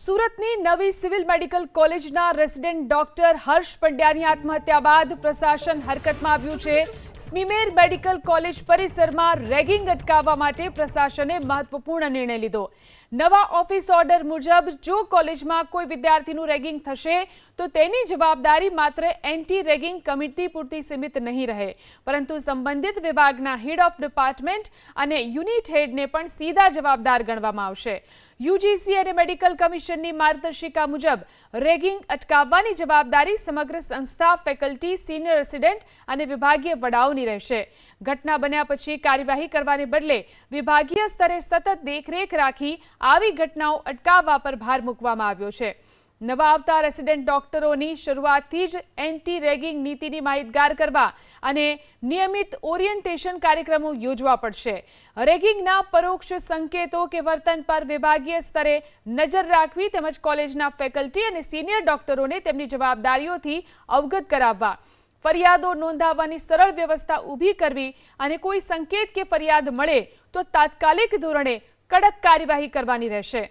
સુરતની નવી civil medical કોલેજના રેસિડેન્ટ ડોક્ટર હર્ષ પંડ્યાની આત્મહત્યા બાદ પ્રશાસન હરકતમાં આવ્યું છે। સ્મીમેર મેડિકલ કોલેજ પરિસરમાં રેગિંગ અટકાવવા માટે પ્રશાસને મહત્વપૂર્ણ નિર્ણય લીધો। નવા ઓફિસ ઓર્ડર મુજબ જો કોલેજમાં કોઈ વિદ્યાર્થીનું રેગિંગ થશે તો તેની જવાબદારી માત્ર એન્ટી રેગિંગ કમિટી પૂરતી સીમિત નહીં રહે, પરંતુ સંબંધિત વિભાગના હેડ ઓફ ડિપાર્ટમેન્ટ અને યુનિટ હેડને પણ સીધા જવાબદાર ગણવામાં આવશે। યુજીસી અને મેડિકલ કમિશનની માર્ગદર્શિકા મુજબ રેગિંગ અટકાવવાની જવાબદારી સમગ્ર સંસ્થા, ફેકલ્ટી, સિનિયર રેસિડેન્ટ અને વિભાગીય વડાઓની રહેશે। ઘટના બન્યા પછી કાર્યવાહી કરવાને બદલે વિભાગીય સ્તરે સતત દેખરેખ રાખી આવી ઘટનાઓ અટકાવવા પર ભાર મૂકવામાં આવ્યો છે। નવા આવતા રેસિડેન્ટ ડોક્ટરોની શરૂઆતથી જ એન્ટી રેગિંગ નીતિની માહિતગાર કરવા અને નિયમિત ઓરિએન્ટેશન કાર્યક્રમો યોજવા પડશે। રેગિંગના પરોક્ષ સંકેતો કે વર્તન પર વિભાગીય સ્તરે નજર રાખવી તેમજ કોલેજના ફેકલ્ટી અને સિનિયર ડોક્ટરોને તેમની જવાબદારીઓથી અવગત કરાવવા, ફરિયાદો નોંધાવવાની સરળ વ્યવસ્થા ઊભી કરવી અને કોઈ સંકેત કે ફરિયાદ મળે તો તાત્કાલિક ધોરણે કડક કાર્યવાહી કરવાની રહેશે।